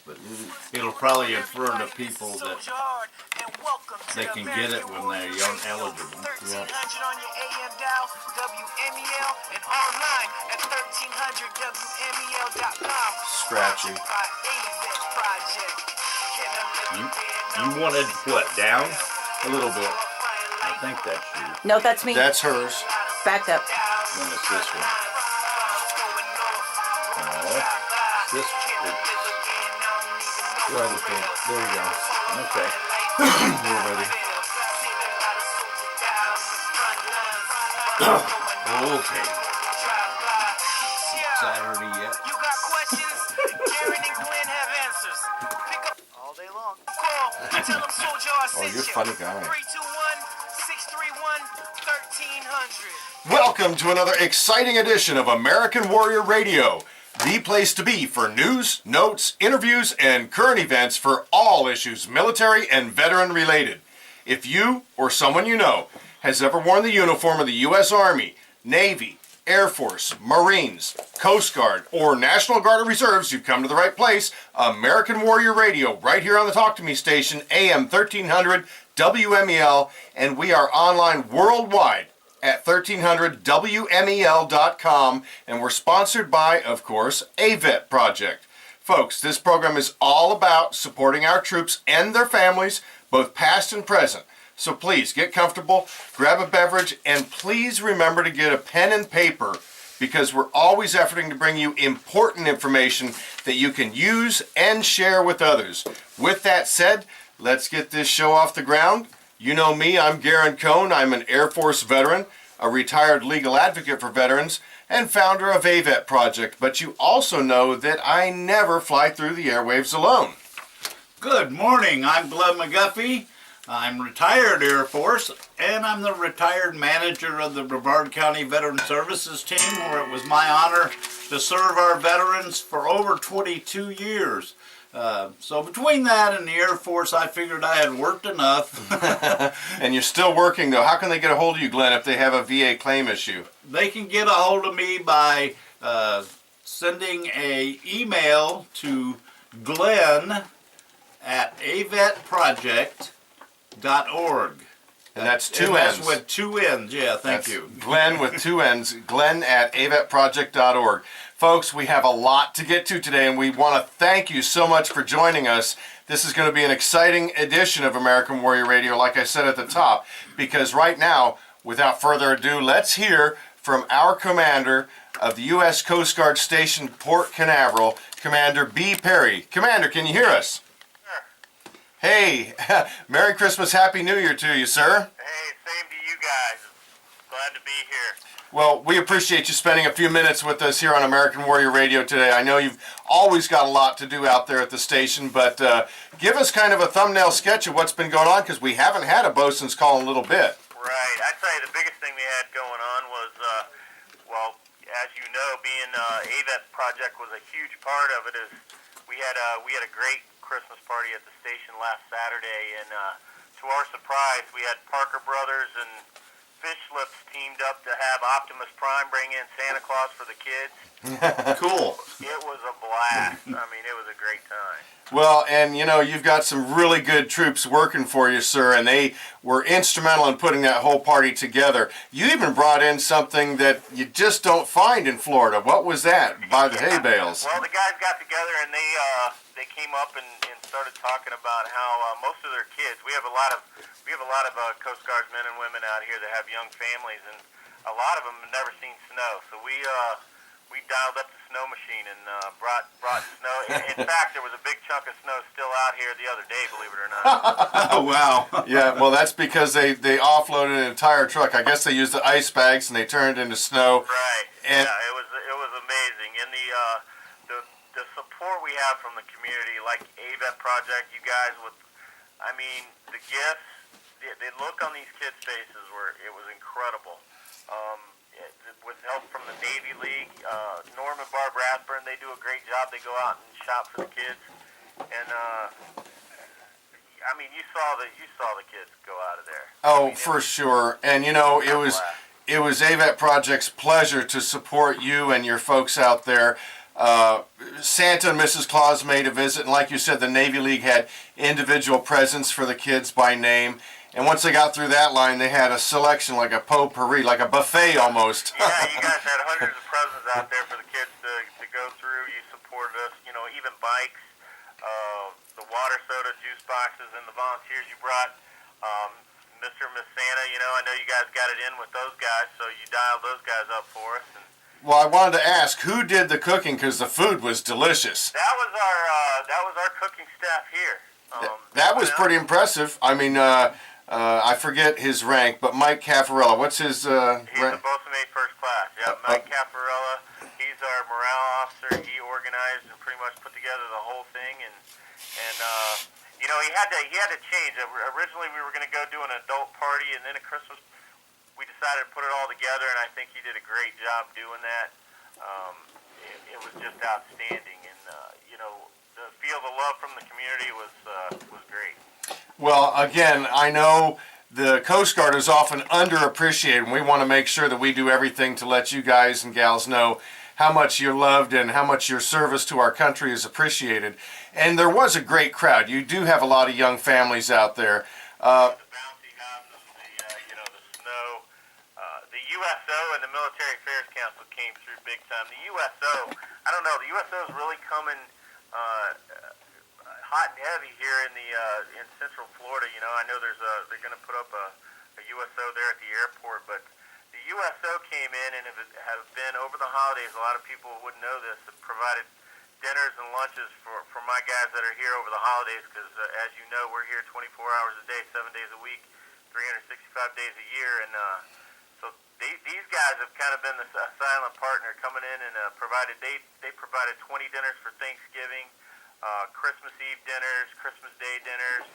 but it'll probably infer to people that they can get it when they're young eligible. Yeah. On your AM dial, WMEL, and online at 1300WMEL.com. Scratchy. You wanted what, down? A little bit. I think that's you. No, that's me. That's hers. Back up. Then it's this one. This Right at there. There you go. okay. We're ready. Okay. Saturday yet? You got questions? Darren and Glenn have answers. Pick up all day long. Call. Tell them Soldier I sent you're a you. funny guy. 321-631-1300. Welcome to another exciting edition of American Warrior Radio, the place to be for news, notes, interviews, and current events for all issues military and veteran related. If you or someone you know has ever worn the uniform of the U.S. Army, Navy, Air Force, Marines, Coast Guard, or National Guard or Reserves, you've come to the right place. American Warrior Radio, right here on the Talk to Me station, AM 1300 WMEL, and we are online worldwide at 1300WMEL.com, and we're sponsored by, of course, AVET Project. Folks, this program is all about supporting our troops and their families, both past and present. So please get comfortable, grab a beverage, and please remember to get a pen and paper, because we're always efforting to bring you important information that you can use and share with others. With that said, let's get this show off the ground. You know me, I'm Garen Cohn. I'm an Air Force veteran, a retired legal advocate for veterans, and founder of AVET Project. But you also know that I never fly through the airwaves alone. Good morning. I'm Glenn McGuffey. I'm retired Air Force, and I'm the retired manager of the Brevard County Veteran Services team, where it was my honor to serve our veterans for over 22 years. So between that and the Air Force, I figured I had worked enough. And you're still working, though. How can they get a hold of you, Glenn, if they have a VA claim issue? They can get a hold of me by sending an email to Glenn at avetproject.org. And that's two and N's. That's with two N's, yeah, thank you. Glenn with two N's, Glenn at avetproject.org. Folks, we have a lot to get to today, and we want to thank you so much for joining us. This is going to be an exciting edition of American Warrior Radio, like I said at the top, because right now, without further ado, let's hear from our commander of the U.S. Coast Guard Station Port Canaveral, Commander B. Perry. Commander, can you hear us? Hey, Merry Christmas, Happy New Year to you, sir. Hey, same to you guys. Glad to be here. Well, we appreciate you spending a few minutes with us here on American Warrior Radio today. I know you've always got a lot to do out there at the station, but give us kind of a thumbnail sketch of what's been going on, because we haven't had a bosun's call in a little bit. Right. I'd tell you the biggest thing we had going on was, well, as you know, being AVET Project was a huge part of it. Is we had a great Christmas party at the station last Saturday, and to our surprise, we had Parker Brothers and Fish Lips teamed up to have Optimus Prime bring in Santa Claus for the kids. Cool. It was a blast. I mean, it was a great time. Well, and you know, you've got some really good troops working for you, sir, and they were instrumental in putting that whole party together. You even brought in something that you just don't find in Florida. What was that? By the hay bales. Well, the guys got together and they came up and started talking about how most of their kids. We have a lot of Coast Guards men and women out here that have young families, and a lot of them have never seen snow. So we dialed up the snow machine and brought snow. In fact, there was a big chunk of snow still out here the other day, believe it or not. Oh, wow. Yeah, well, that's because they offloaded an entire truck. I guess they used the ice bags and they turned it into snow. Right. And yeah, it was amazing. And the support we have from the community, like AVET Project, you guys with, I mean, the gifts, the look on these kids' faces it was incredible. With help from the Navy League, Norm and Barb Rathburn, they do a great job. They go out and shop for the kids, and I mean, you saw the kids go out of there. oh, for sure. And you know, it was AVET Project's pleasure to support you and your folks out there. Santa and Mrs. Claus made a visit, and like you said, the Navy League had individual presents for the kids by name. And once they got through that line, they had a selection like a potpourri, like a buffet almost. Yeah, you guys had hundreds of presents out there for the kids to go through. You supported us, you know, even bikes, the water soda, juice boxes, and the volunteers you brought. Mr. and Miss Santa, you know, I know you guys got it in with those guys, so you dialed those guys up for us. And Well, I wanted to ask, who did the cooking? Because the food was delicious. that was our cooking staff here. That was pretty impressive. I mean, I forget his rank, but Mike Caffarella, what's his He's a rank? Boatswain First Class. Yep, Mike Caffarella. He's our morale officer. He organized and pretty much put together the whole thing, and you know, he had to change. Originally, we were going to go do an adult party, and then at Christmas, we decided to put it all together, and I think he did a great job doing that. It was just outstanding, and you know, to feel the love from the community was great. Well, again, I know the Coast Guard is often underappreciated, and we want to make sure that we do everything to let you guys and gals know how much you're loved and how much your service to our country is appreciated. And there was a great crowd. You do have a lot of young families out there. The bouncy houses, you know, the snow, the USO and the Military Affairs Council came through big time. The USO, I don't know, the USO is really coming hot and heavy here in Central Florida. You know, I know they're going to put up a USO there at the airport, but the USO came in and have been over the holidays. A lot of people wouldn't know this. Have provided dinners and lunches for my guys that are here over the holidays because, as you know, we're here 24 hours a day, 7 days a week, 365 days a year, and so these guys have kind of been the silent partner coming in and provided 20 dinners for Thanksgiving, Christmas Eve dinners, Christmas Day dinners.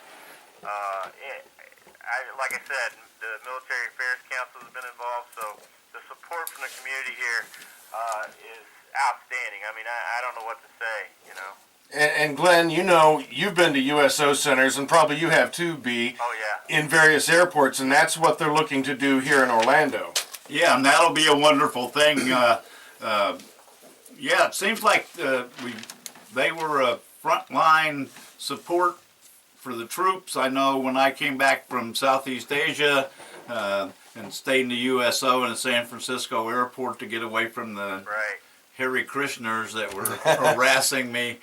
Like I said, the Military Affairs Council has been involved, so the support from the community here is outstanding. I mean, I don't know what to say, you know. And Glenn, you know, you've been to USO centers, and probably you have too, B, Oh, yeah. in various airports, and that's what they're looking to do here in Orlando. Yeah, and that'll be a wonderful thing. Yeah, it seems like they were a frontline support for the troops. I know when I came back from Southeast Asia and stayed in the USO in the San Francisco airport to get away from the Right. Hare Krishners that were harassing me.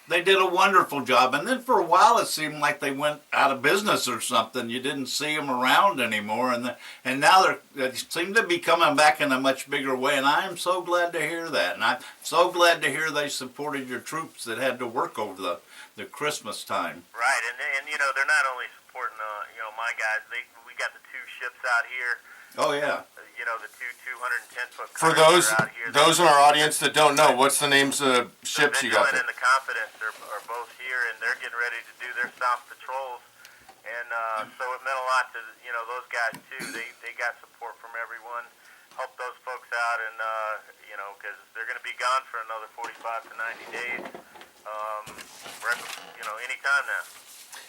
They did a wonderful job, and then for a while it seemed like they went out of business or something. You didn't see them around anymore, and now they seem to be coming back in a much bigger way, and I am so glad to hear that. And I'm so glad to hear they supported your troops that had to work over the Christmas time. Right, and you know, they're not only supporting you know, my guys. We got the two ships out here. Oh yeah. You know, the two 210-foot For cutters are out here. those in our audience that don't know, what's the names of the ships The you got Vigilant there? and the Confidence are both here, and they're getting ready to do their south patrols. And so it meant a lot to, you know, those guys too. They got support from everyone, helped those folks out, and you know, because they're going to be gone for another 45 to 90 days. You know, anytime now.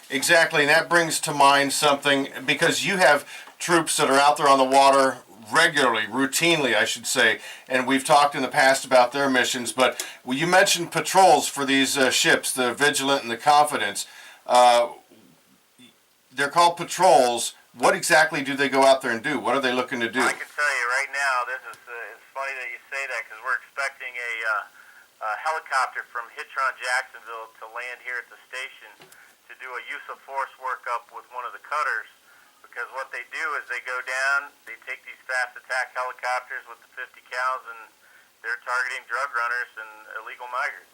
Exactly, and that brings to mind something, because you have troops that are out there on the water regularly, routinely, I should say, and we've talked in the past about their missions, but you mentioned patrols for these ships, the Vigilant and the Confidence. They're called patrols. What exactly do they go out there and do? What are they looking to do? I can tell you right now, this is it's funny that you say that because we're expecting a helicopter from Hitron Jacksonville to land here at the station to do a use of force workup with one of the cutters. Because what they do is they go down, they take these fast attack helicopters with the 50 cals, and they're targeting drug runners and illegal migrants.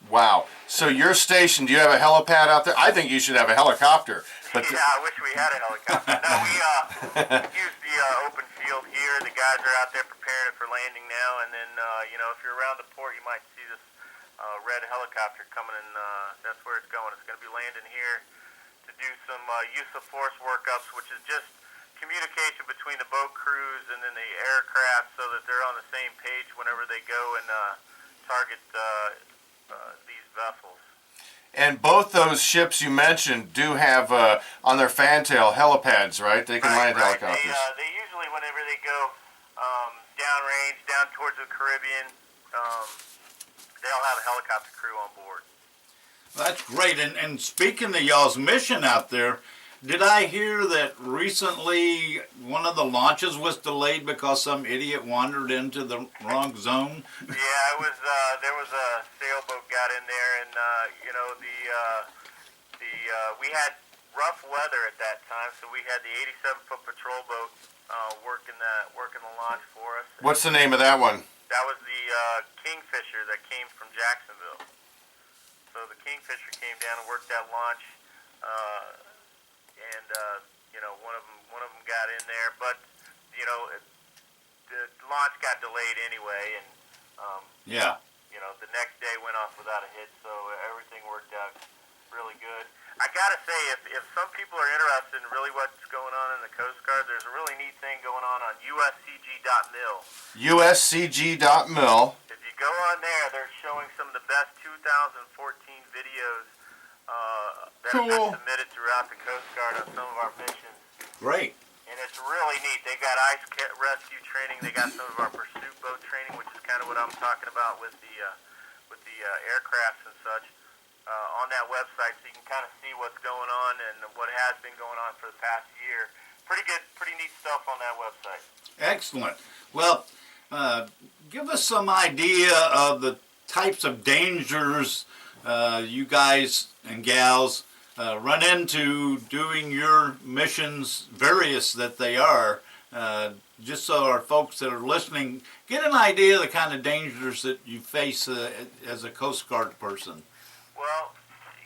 Wow. So your station, do you have a helipad out there? I think you should have a helicopter. But Yeah, I wish we had a helicopter. No, we use the open field here. The guys are out there preparing it for landing now, and then, you know, if you're around the port, you might see this red helicopter coming in. That's where it's going. It's going to be landing here to do some use of force workups, which is just communication between the boat crews and then the aircraft so that they're on the same page whenever they go and target these vessels. And both those ships you mentioned do have on their fantail helipads, right? They can land helicopters. They usually, whenever they go downrange, down towards the Caribbean, they'll have a helicopter crew on board. That's great. And speaking of y'all's mission out there, did I hear that recently one of the launches was delayed because some idiot wandered into the wrong zone? Yeah, it was. There was a sailboat got in there, and you know we had rough weather at that time, so we had the 87-foot patrol boat working the launch for us. What's the name of that one? That was the Kingfisher that came from Jacksonville. So the Kingfisher came down and worked that launch, and you know one of them got in there, but you know the launch got delayed anyway, and Yeah. you know the next day went off without a hit, so everything worked out really good. I gotta say, if some people are interested in really what's going on in the Coast Guard, there's a really neat thing going on uscg.mil. uscg.mil. If you go on there, they're showing some of the best 2014 videos that have been submitted throughout the Coast Guard on some of our missions. Great. And it's really neat. They got ice rescue training. They got some of our pursuit boat training, which is kind of what I'm talking about with the aircrafts and such on that website, so you can kind of see what's going on and what has been going on for the past year. Pretty good, pretty neat stuff on that website. Excellent. Well, give us some idea of the types of dangers you guys and gals run into doing your missions, various that they are, just so our folks that are listening get an idea of the kind of dangers that you face as a Coast Guard person. Well,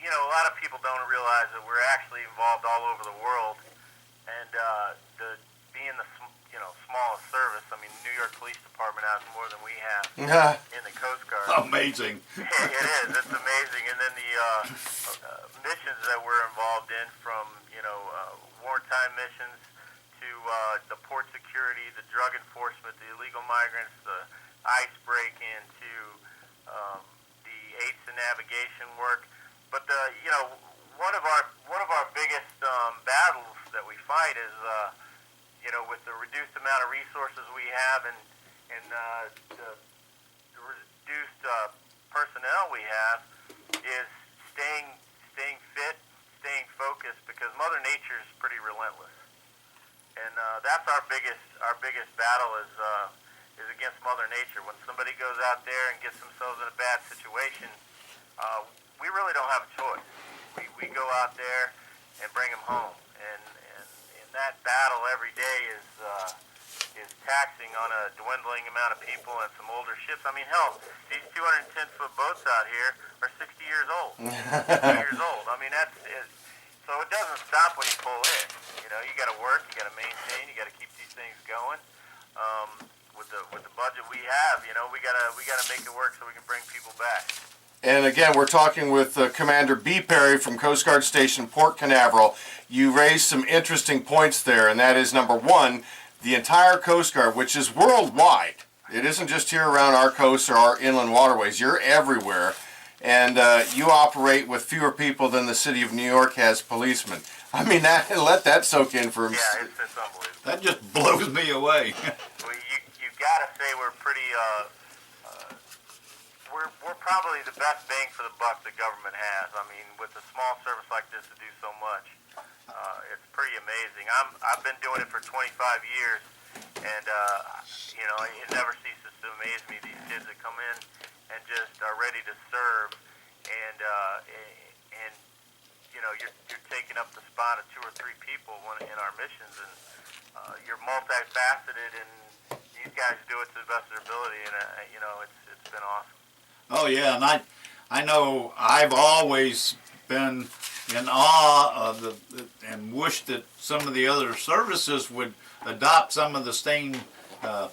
you know, a lot of people don't realize that we're actually involved all over the world, and being the smallest service. I mean, New York Police Department has more than we have in the Coast Guard. Amazing. Yeah, it is. It's amazing. And then the missions that we're involved in, from wartime missions to the port security, the drug enforcement, the illegal migrants, the ice break-in, to the aids to navigation work. But one of our biggest battles that we fight is with the reduced amount of resources we have and the reduced personnel we have, is staying fit, staying focused, because Mother Nature is pretty relentless, and that's our biggest battle is against Mother Nature. When somebody goes out there and gets themselves in a bad situation, we really don't have a choice. We go out there and bring them home, and that battle every day is taxing on a dwindling amount of people and some older ships. I mean, hell, these 210-foot boats out here are 60 years old. 60 years old. I mean, so it doesn't stop when you pull in. You know, you got to work, you got to maintain, you got to keep these things going. With the budget we have, we gotta make it work so we can bring people back. And again, we're talking with Commander B. Perry from Coast Guard Station Port Canaveral. You raised some interesting points there, and that is, number one, the entire Coast Guard, which is worldwide. It isn't just here around our coast or our inland waterways. You're everywhere, and you operate with fewer people than the city of New York has policemen. I mean, let that soak in for... Yeah, it's unbelievable. That just blows me away. Well, you gotta say we're pretty... We're probably the best bang for the buck the government has. I mean, with a small service like this to do so much, it's pretty amazing. I've been doing it for 25 years, and it never ceases to amaze me. These kids that come in and just are ready to serve, and you're taking up the spot of 2 or 3 people in our missions, and you're multifaceted, and these guys do it to the best of their ability, and it's been awesome. Oh yeah, and I know I've always been in awe of and wished that some of the other services would adopt some of the same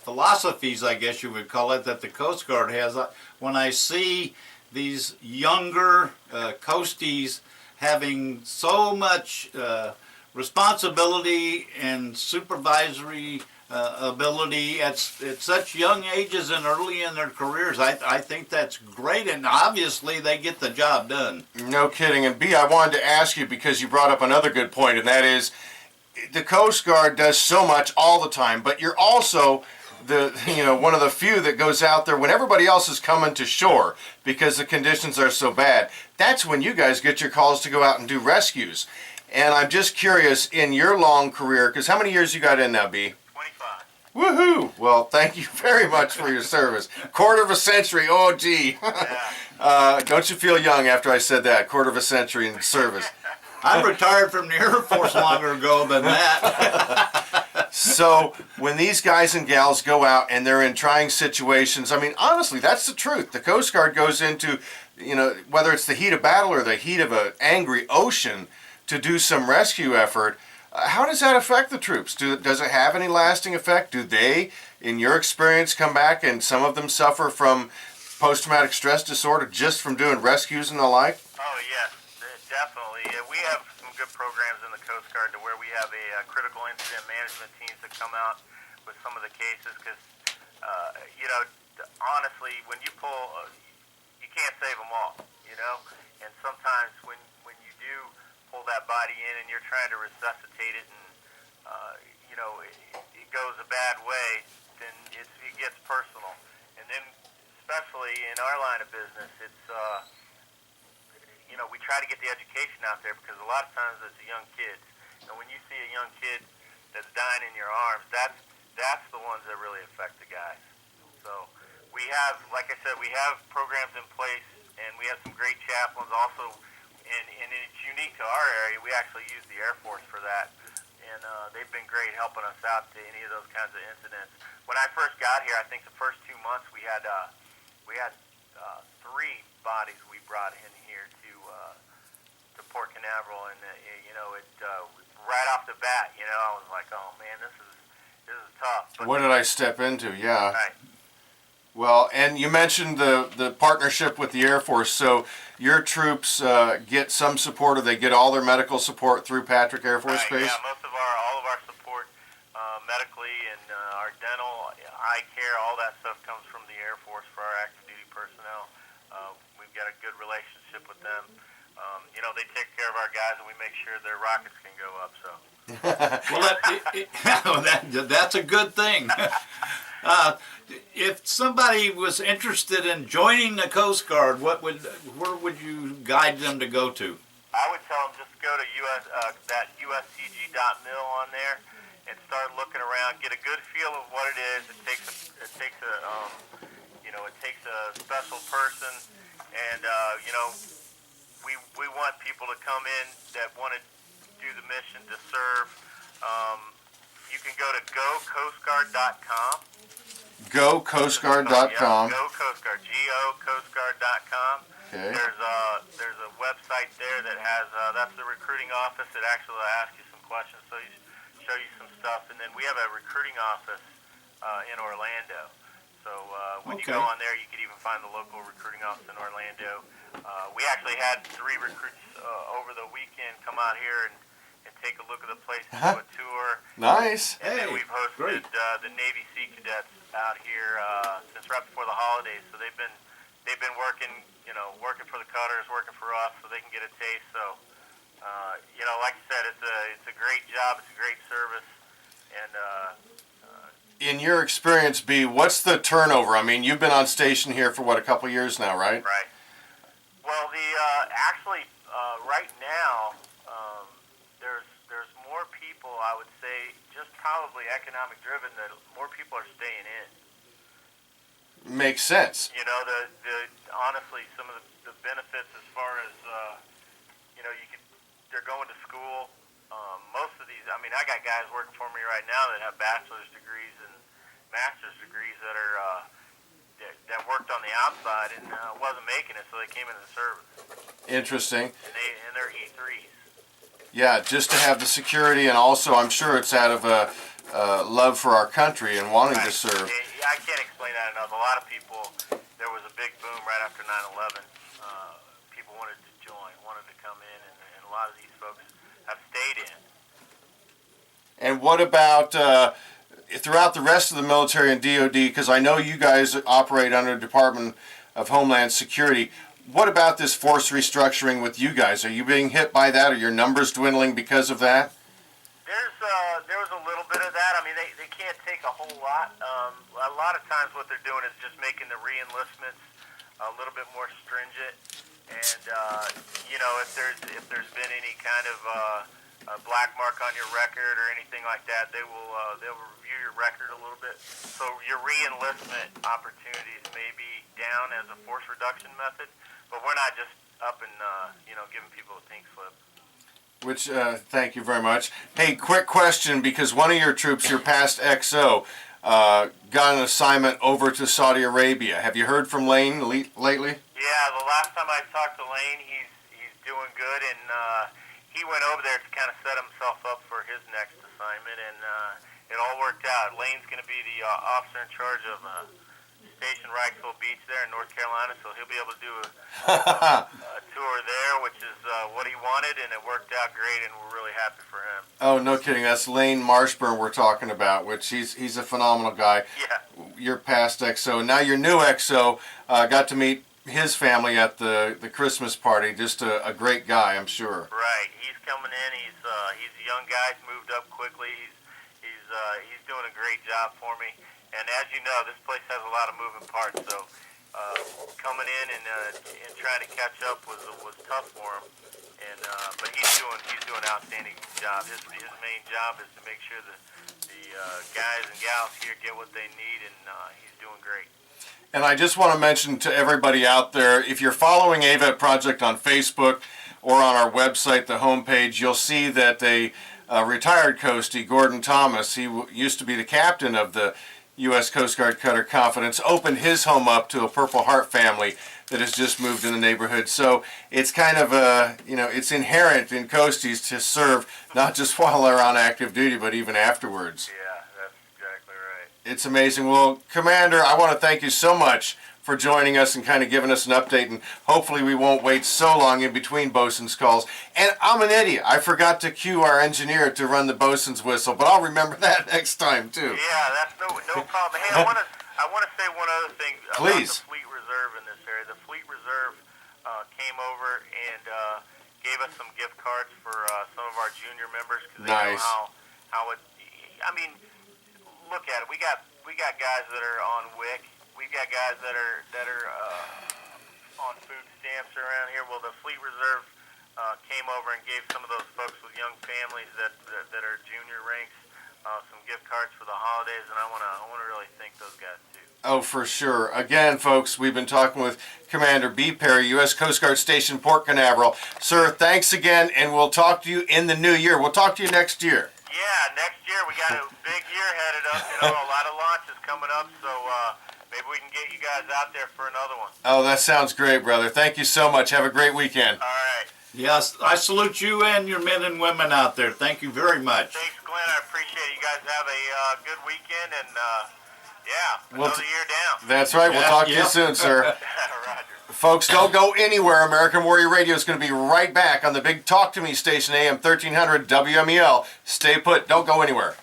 philosophies, I guess you would call it, that the Coast Guard has. When I see these younger coasties having so much responsibility and supervisory ability at such young ages and early in their careers, I think that's great, and obviously they get the job done. No kidding. And B, I wanted to ask you, because you brought up another good point, and that is the Coast Guard does so much all the time, but you're also one of the few that goes out there when everybody else is coming to shore because the conditions are so bad. That's when you guys get your calls to go out and do rescues. And I'm just curious, in your long career, because how many years you got in now, B? 25. Woohoo! Well, thank you very much for your service. Quarter of a century, oh gee. Don't you feel young after I said that? Quarter of a century in service. I retired from the Air Force longer ago than that. So when these guys and gals go out and they're in trying situations, I mean, honestly, that's the truth. The Coast Guard goes into, whether it's the heat of battle or the heat of an angry ocean to do some rescue effort. How does that affect the troops? Does it have any lasting effect? Do they, in your experience, come back and some of them suffer from post-traumatic stress disorder just from doing rescues and the like? Oh, yes, definitely. We have some good programs in the Coast Guard to where we have a critical incident management teams that come out with some of the cases because, honestly, when you pull, you can't save them all, and sometimes when you do pull that body in and you're trying to resuscitate it and, it goes a bad way, then it gets personal. And then, especially in our line of business, it's, we try to get the education out there because a lot of times it's the young kids. And when you see a young kid that's dying in your arms, that's the ones that really affect the guys. So we have, like I said, we have programs in place, and we have some great chaplains also. And it's unique to our area. We actually use the Air Force for that, and they've been great helping us out to any of those kinds of incidents. When I first got here, I think the first 2 months we had 3 bodies we brought in here to Port Canaveral, and right off the bat, I was like, oh man, this is tough. But, what did I step into? Yeah. right. Well, and you mentioned the partnership with the Air Force. So your troops get some support, or they get all their medical support through Patrick Air Force Right, Base? yeah, all of our support medically and our dental, eye care, all that stuff comes from the Air Force for our active duty personnel. We've got a good relationship with them. They take care of our guys, and we make sure their rockets can go up. So. Well, that's a good thing. If somebody was interested in joining the Coast Guard, where would you guide them to go to? I would tell them just go to that uscg.mil on there and start looking around, get a good feel of what it is. It takes a special person, and we want people to come in that want to do the mission to serve. You can go to gocoastguard.com. GoCoastGuard.com. Yeah, Go Coast Guard, GoCoastGuard.com. Okay. There's a website there that has that's the recruiting office that actually asks you some questions, so show you some stuff, and then we have a recruiting office in Orlando. So when you Okay. go on there, you can even find the local recruiting office in Orlando. We actually had 3 recruits over the weekend come out here and take a look at the place, do a tour. Nice. And then Hey, we've hosted great. the Navy Sea Cadets out here since right before the holidays. So they've been working, working for the cutters, working for us, so they can get a taste. So, like I said, it's a great job, it's a great service, and In your experience, B, what's the turnover? I mean, you've been on station here for, a couple years now, right? right. Well, actually right now there's more people. I would say just probably economic driven that more people are staying in. Makes sense. Honestly, some of the benefits as far as, they're going to school. Most of these, I got guys working for me right now that have bachelor's degrees and master's degrees that are, that worked on the outside and wasn't making it, so they came into the service. Interesting. And they're E3s. Yeah, just to have the security, and also I'm sure it's out of a love for our country and wanting to serve. Yeah, I can't explain that enough. A lot of people, there was a big boom right after 9/11. People wanted to join, wanted to come in, and a lot of these folks have stayed in. And what about throughout the rest of the military and DOD, because I know you guys operate under the Department of Homeland Security, what about this force restructuring with you guys? Are you being hit by that? Are your numbers dwindling because of that? There was a little bit of that. They can't take take a whole lot. A lot of times what they're doing is just making the re-enlistments a little bit more stringent. And, if there's been any kind of a black mark on your record or anything like that, they'll review your record a little bit. So your re-enlistment opportunities may be down as a force reduction method, but we're not just up and giving people a pink slip. Which, thank you very much. Hey, quick question, because one of your troops, your past XO, got an assignment over to Saudi Arabia. Have you heard from Lane lately? Yeah, the last time I talked to Lane, he's doing good, and he went over there to kind of set himself up for his next assignment, and it all worked out. Lane's going to be the officer in charge of Station Wrightsville Beach there in North Carolina, so he'll be able to do a tour there, which is what he wanted, and it worked out great, and we're really happy for him. Oh, no kidding. That's Lane Marshburn we're talking about, which he's a phenomenal guy. Yeah. Your past XO. Now your new XO, got to meet his family at the Christmas party. Just a great guy, I'm sure. Right. He's coming in. He's a young guy. He's moved up quickly. He's doing a great job for me. And as you know, this place has a lot of moving parts. So coming in and trying to catch up was tough for him. And but he's doing an outstanding job. His main job is to make sure that the guys and gals here get what they need, and he's doing great. And I just want to mention to everybody out there, if you're following AVET Project on Facebook or on our website, the homepage, you'll see that a retired Coastie, Gordon Thomas, he used to be the captain of the U.S. Coast Guard Cutter Confidence, opened his home up to a Purple Heart family that has just moved in the neighborhood. So it's kind of it's inherent in Coasties to serve, not just while they're on active duty, but even afterwards. Yeah, that's exactly right. It's amazing. Well, Commander, I want to thank you so much for joining us and kind of giving us an update, and hopefully we won't wait so long in between bosun's calls. And I'm an idiot. I forgot to cue our engineer to run the bosun's whistle, but I'll remember that next time too. Yeah, that's no problem. Hey, I want to say one other thing Please. about the Fleet Reserve in this area. The Fleet Reserve came over and gave us some gift cards for some of our junior members because they Nice. know how it. I mean, look at it. We got guys that are on WIC. We've got guys that are on food stamps around here. Well, the Fleet Reserve came over and gave some of those folks with young families that are junior ranks some gift cards for the holidays, and I want to really thank those guys too. Oh, for sure. Again, folks, we've been talking with Commander B. Perry, U.S. Coast Guard Station Port Canaveral. Sir, thanks again, and we'll talk to you in the new year. We'll talk to you next year. Yeah, next year we got a big year headed up. A lot of launches coming up, so maybe we can get you guys out there for another one. Oh, that sounds great, brother. Thank you so much. Have a great weekend. All right. Yes, I salute you and your men and women out there. Thank you very much. Thanks, Glenn. I appreciate it. You guys have a good weekend, and Well, another year down. That's right. We'll Yeah, talk to you yep. soon, sir. Roger. Folks, don't go anywhere. American Warrior Radio is going to be right back on the big Talk to Me station, AM 1300 WMEL. Stay put. Don't go anywhere.